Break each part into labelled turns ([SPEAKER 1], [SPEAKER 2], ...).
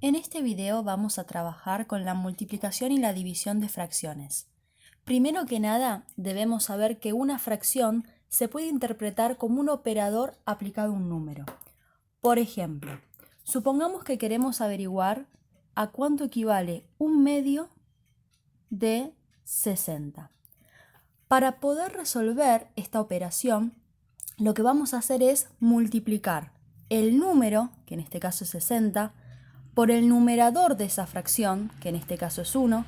[SPEAKER 1] En este video vamos a trabajar con la multiplicación y la división de fracciones. Primero que nada, debemos saber que una fracción se puede interpretar como un operador aplicado a un número. Por ejemplo, supongamos que queremos averiguar a cuánto equivale 1/2 de 60. Para poder resolver esta operación, lo que vamos a hacer es multiplicar el número, que en este caso es 60, por el numerador de esa fracción, que en este caso es 1,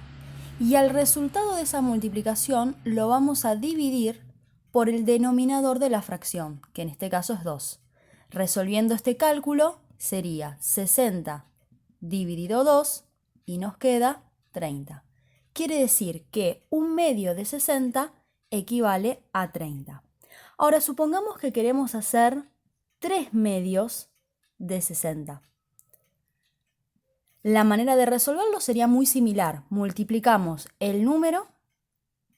[SPEAKER 1] y al resultado de esa multiplicación lo vamos a dividir por el denominador de la fracción, que en este caso es 2. Resolviendo este cálculo sería 60 dividido 2 y nos queda 30. Quiere decir que 1/2 de 60 equivale a 30. Ahora supongamos que queremos hacer 3/2 de 60. La manera de resolverlo sería muy similar. Multiplicamos el número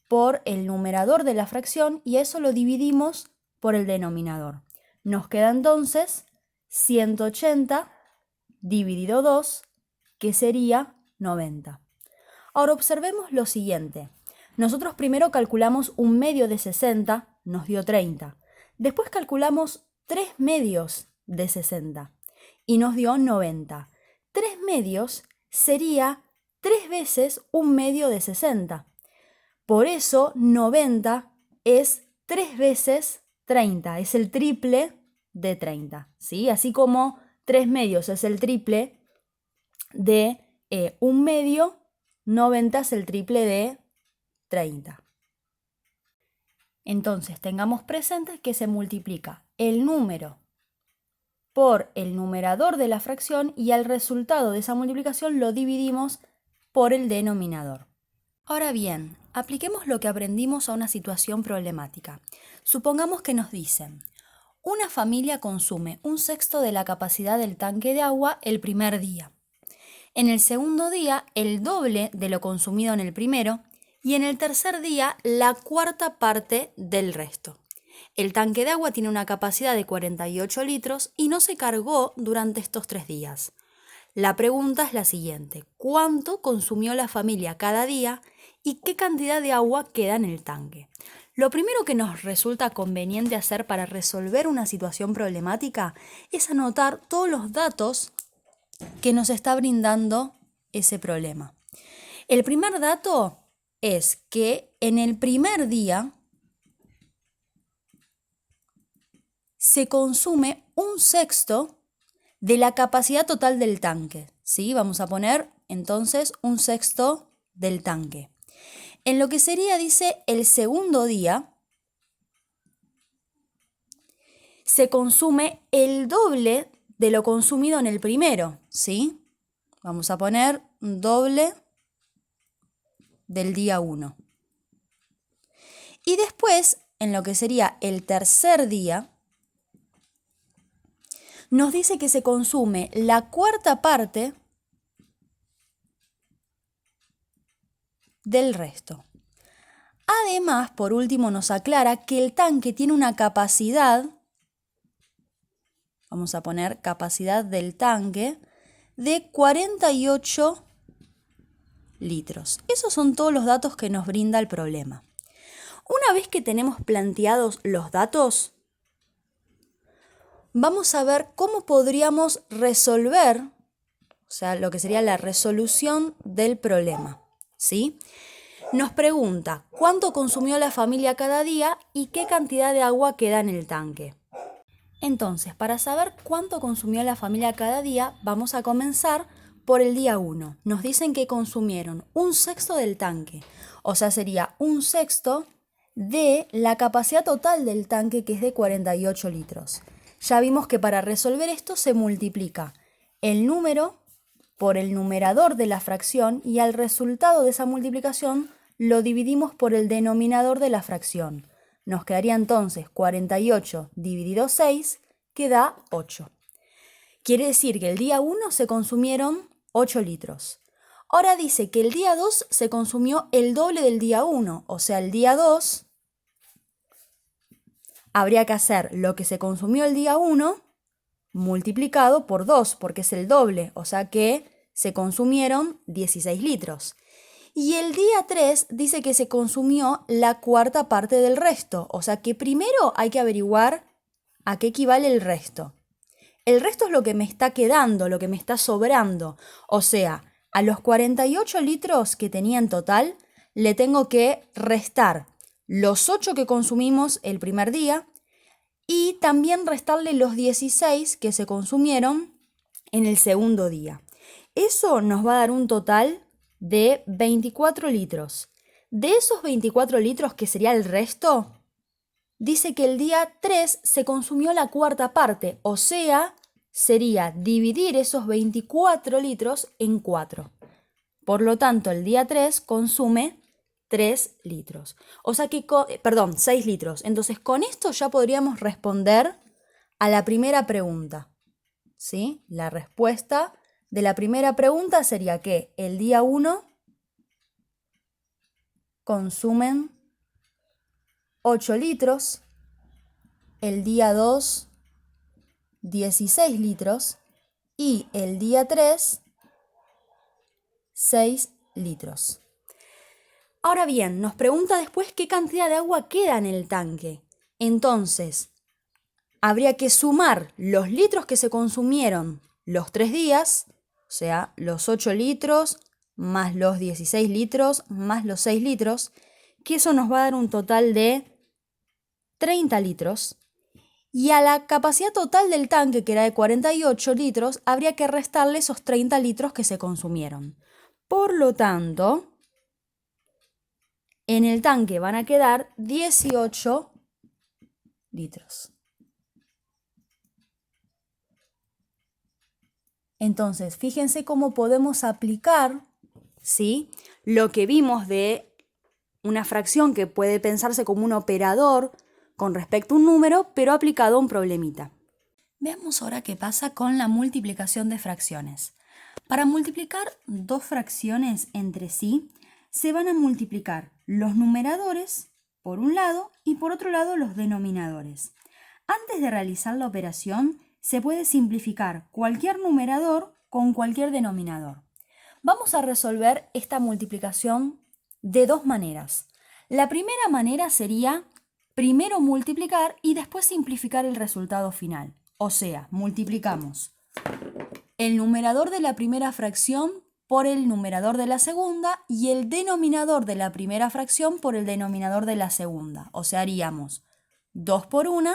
[SPEAKER 1] por el numerador de la fracción y eso lo dividimos por el denominador. Nos queda entonces 180 dividido 2, que sería 90. Ahora observemos lo siguiente. Nosotros primero calculamos 1/2 de 60, nos dio 30. Después calculamos 3/2 de 60 y nos dio 90. 3/2 sería 3 veces 1/2 de 60. Por eso 90 es 3 veces 30, es el triple de 30, ¿sí? Así como 3/2 es el triple de 1/2, 90 es el triple de 30. Entonces tengamos presente que se multiplica el número por el numerador de la fracción y al resultado de esa multiplicación lo dividimos por el denominador. Ahora bien, apliquemos lo que aprendimos a una situación problemática. Supongamos que nos dicen, una familia consume 1/6 de la capacidad del tanque de agua el primer día. En el segundo día, el doble de lo consumido en el primero y en el tercer día, la cuarta parte del resto. El tanque de agua tiene una capacidad de 48 litros y no se cargó durante estos 3 días. La pregunta es la siguiente: ¿cuánto consumió la familia cada día y qué cantidad de agua queda en el tanque? Lo primero que nos resulta conveniente hacer para resolver una situación problemática es anotar todos los datos que nos está brindando ese problema. El primer dato es que en el primer día se consume 1/6 de la capacidad total del tanque, ¿sí? Vamos a poner entonces 1/6 del tanque. En lo que sería, dice, el segundo día, se consume el doble de lo consumido en el primero, ¿sí? Vamos a poner doble del día 1. Y después, en lo que sería el tercer día, nos dice que se consume la cuarta parte del resto. Además, por último, nos aclara que el tanque tiene una capacidad, vamos a poner capacidad del tanque, de 48 litros. Esos son todos los datos que nos brinda el problema. Una vez que tenemos planteados los datos, vamos a ver cómo podríamos resolver, o sea, lo que sería la resolución del problema, ¿sí? Nos pregunta cuánto consumió la familia cada día y qué cantidad de agua queda en el tanque. Entonces, para saber cuánto consumió la familia cada día, vamos a comenzar por el día 1. Nos dicen que consumieron 1/6 del tanque, o sea, sería 1/6 de la capacidad total del tanque, que es de 48 litros. Ya vimos que para resolver esto se multiplica el número por el numerador de la fracción y al resultado de esa multiplicación lo dividimos por el denominador de la fracción. Nos quedaría entonces 48 dividido 6, que da 8. Quiere decir que el día 1 se consumieron 8 litros. Ahora dice que el día 2 se consumió el doble del día 1, o sea, el día 2 habría que hacer lo que se consumió el día 1 multiplicado por 2, porque es el doble, o sea que se consumieron 16 litros. Y el día 3 dice que se consumió la cuarta parte del resto. O sea que primero hay que averiguar a qué equivale el resto. El resto es lo que me está quedando, lo que me está sobrando. O sea, a los 48 litros que tenía en total, le tengo que restar los 8 que consumimos el primer día y también restarle los 16 que se consumieron en el segundo día. Eso nos va a dar un total de 24 litros. De esos 24 litros, que sería el resto, dice que el día 3 se consumió la cuarta parte, o sea, sería dividir esos 24 litros en 4. Por lo tanto, el día 3 consume 3 litros. O sea que, 6 litros. Entonces, con esto ya podríamos responder a la primera pregunta. ¿Sí? La respuesta de la primera pregunta sería que el día 1 consumen 8 litros, el día 2 16 litros y el día 3 6 litros. Ahora bien, nos pregunta después qué cantidad de agua queda en el tanque. Entonces, habría que sumar los litros que se consumieron los 3 días, o sea, los 8 litros más los 16 litros más los 6 litros, que eso nos va a dar un total de 30 litros. Y a la capacidad total del tanque, que era de 48 litros, habría que restarle esos 30 litros que se consumieron. Por lo tanto, en el tanque van a quedar 18 litros. Entonces, fíjense cómo podemos aplicar, ¿sí?, lo que vimos de una fracción que puede pensarse como un operador con respecto a un número, pero aplicado a un problemita. Veamos ahora qué pasa con la multiplicación de fracciones. Para multiplicar dos fracciones entre sí, se van a multiplicar los numeradores por un lado y por otro lado los denominadores. Antes de realizar la operación, se puede simplificar cualquier numerador con cualquier denominador. Vamos a resolver esta multiplicación de dos maneras. La primera manera sería primero multiplicar y después simplificar el resultado final. O sea, multiplicamos el numerador de la primera fracción por el numerador de la segunda y el denominador de la primera fracción por el denominador de la segunda. O sea, haríamos 2 por 1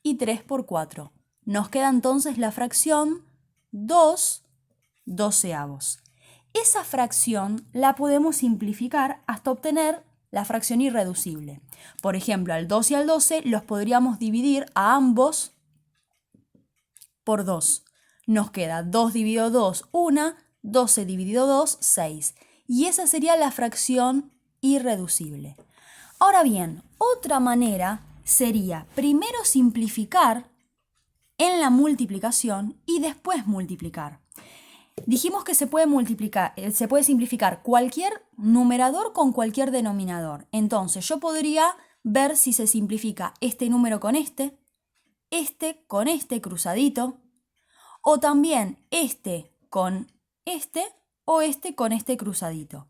[SPEAKER 1] y 3 por 4. Nos queda entonces la fracción 2 doceavos. Esa fracción la podemos simplificar hasta obtener la fracción irreducible. Por ejemplo, al 2 y al 12 los podríamos dividir a ambos por 2. Nos queda 2 dividido 2, 1, 12 dividido 2, 6. Y esa sería la fracción irreducible. Ahora bien, otra manera sería primero simplificar en la multiplicación y después multiplicar. Dijimos que se puede simplificar cualquier numerador con cualquier denominador. Entonces yo podría ver si se simplifica este número con este con este cruzadito, o también este con este o este con este cruzadito.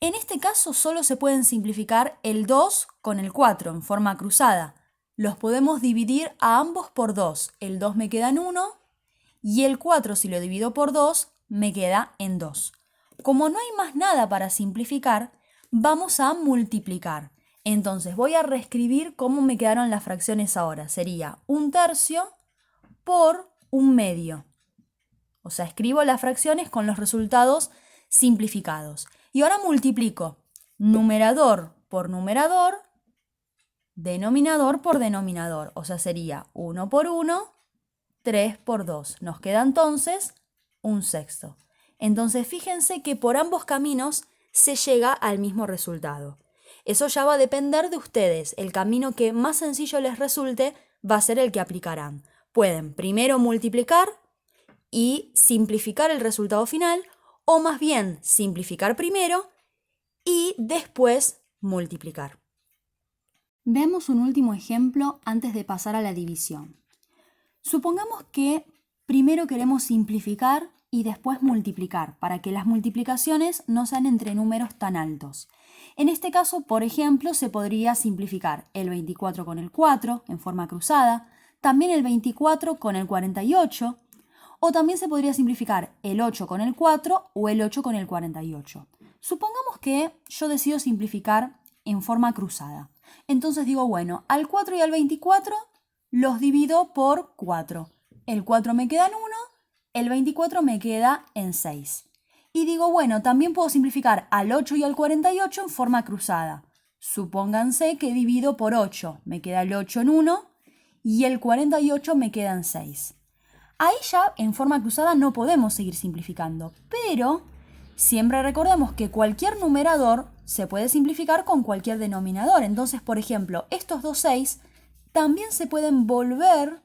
[SPEAKER 1] En este caso solo se pueden simplificar el 2 con el 4 en forma cruzada. Los podemos dividir a ambos por 2. El 2 me queda en 1 y el 4, si lo divido por 2, me queda en 2. Como no hay más nada para simplificar, vamos a multiplicar. Entonces voy a reescribir cómo me quedaron las fracciones ahora. Sería 1/3 por 1/2. O sea, escribo las fracciones con los resultados simplificados. Y ahora multiplico numerador por numerador, denominador por denominador. O sea, sería 1 por 1, 3 por 2. Nos queda entonces 1/6. Entonces fíjense que por ambos caminos se llega al mismo resultado. Eso ya va a depender de ustedes. El camino que más sencillo les resulte va a ser el que aplicarán. Pueden primero multiplicar y simplificar el resultado final, o más bien simplificar primero y después multiplicar. Veamos un último ejemplo antes de pasar a la división. Supongamos que primero queremos simplificar y después multiplicar, para que las multiplicaciones no sean entre números tan altos. En este caso, por ejemplo, se podría simplificar el 24 con el 4 en forma cruzada, también el 24 con el 48, o también se podría simplificar el 8 con el 4 o el 8 con el 48. Supongamos que yo decido simplificar en forma cruzada. Entonces digo, bueno, al 4 y al 24 los divido por 4. El 4 me queda en 1, el 24 me queda en 6. Y digo, bueno, también puedo simplificar al 8 y al 48 en forma cruzada. Supónganse que divido por 8. Me queda el 8 en 1 y el 48 me queda en 6. Ahí ya en forma cruzada no podemos seguir simplificando, pero siempre recordemos que cualquier numerador se puede simplificar con cualquier denominador. Entonces, por ejemplo, estos dos 6 también se pueden volver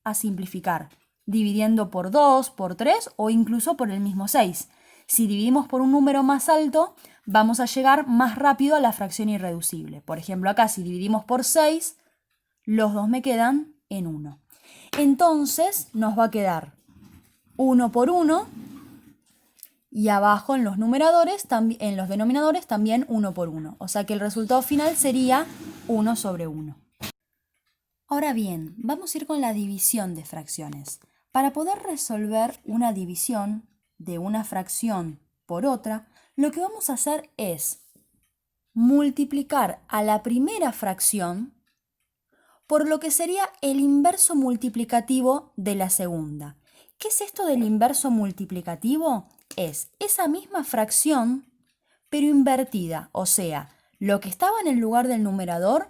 [SPEAKER 1] a simplificar, dividiendo por 2, por 3 o incluso por el mismo 6. Si dividimos por un número más alto, vamos a llegar más rápido a la fracción irreducible. Por ejemplo, acá si dividimos por 6, los dos me quedan en 1. Entonces nos va a quedar 1 por 1 y abajo en los denominadores también 1 por 1. O sea que el resultado final sería 1 sobre 1. Ahora bien, vamos a ir con la división de fracciones. Para poder resolver una división de una fracción por otra, lo que vamos a hacer es multiplicar a la primera fracción por lo que sería el inverso multiplicativo de la segunda. ¿Qué es esto del inverso multiplicativo? Es esa misma fracción, pero invertida. O sea, lo que estaba en el lugar del numerador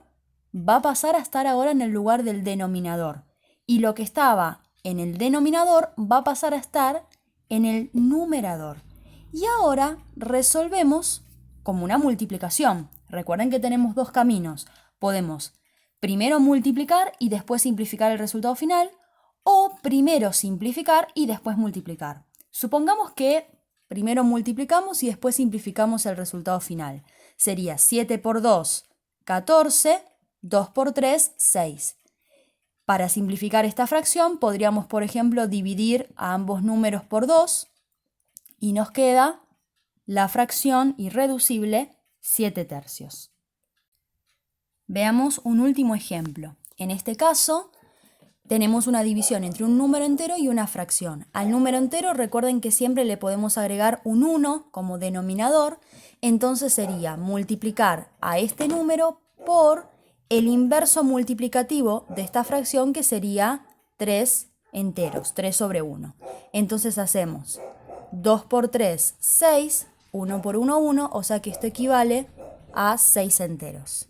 [SPEAKER 1] va a pasar a estar ahora en el lugar del denominador. Y lo que estaba en el denominador va a pasar a estar en el numerador. Y ahora resolvemos como una multiplicación. Recuerden que tenemos dos caminos. Podemos primero multiplicar y después simplificar el resultado final, o primero simplificar y después multiplicar. Supongamos que primero multiplicamos y después simplificamos el resultado final. Sería 7 por 2, 14, 2 por 3, 6. Para simplificar esta fracción podríamos, por ejemplo, dividir a ambos números por 2 y nos queda la fracción irreducible 7 tercios. Veamos un último ejemplo. En este caso, tenemos una división entre un número entero y una fracción. Al número entero recuerden que siempre le podemos agregar un 1 como denominador, entonces sería multiplicar a este número por el inverso multiplicativo de esta fracción, que sería 3 enteros, 3 sobre 1. Entonces hacemos 2 por 3, 6, 1 por 1, 1, o sea que esto equivale a 6 enteros.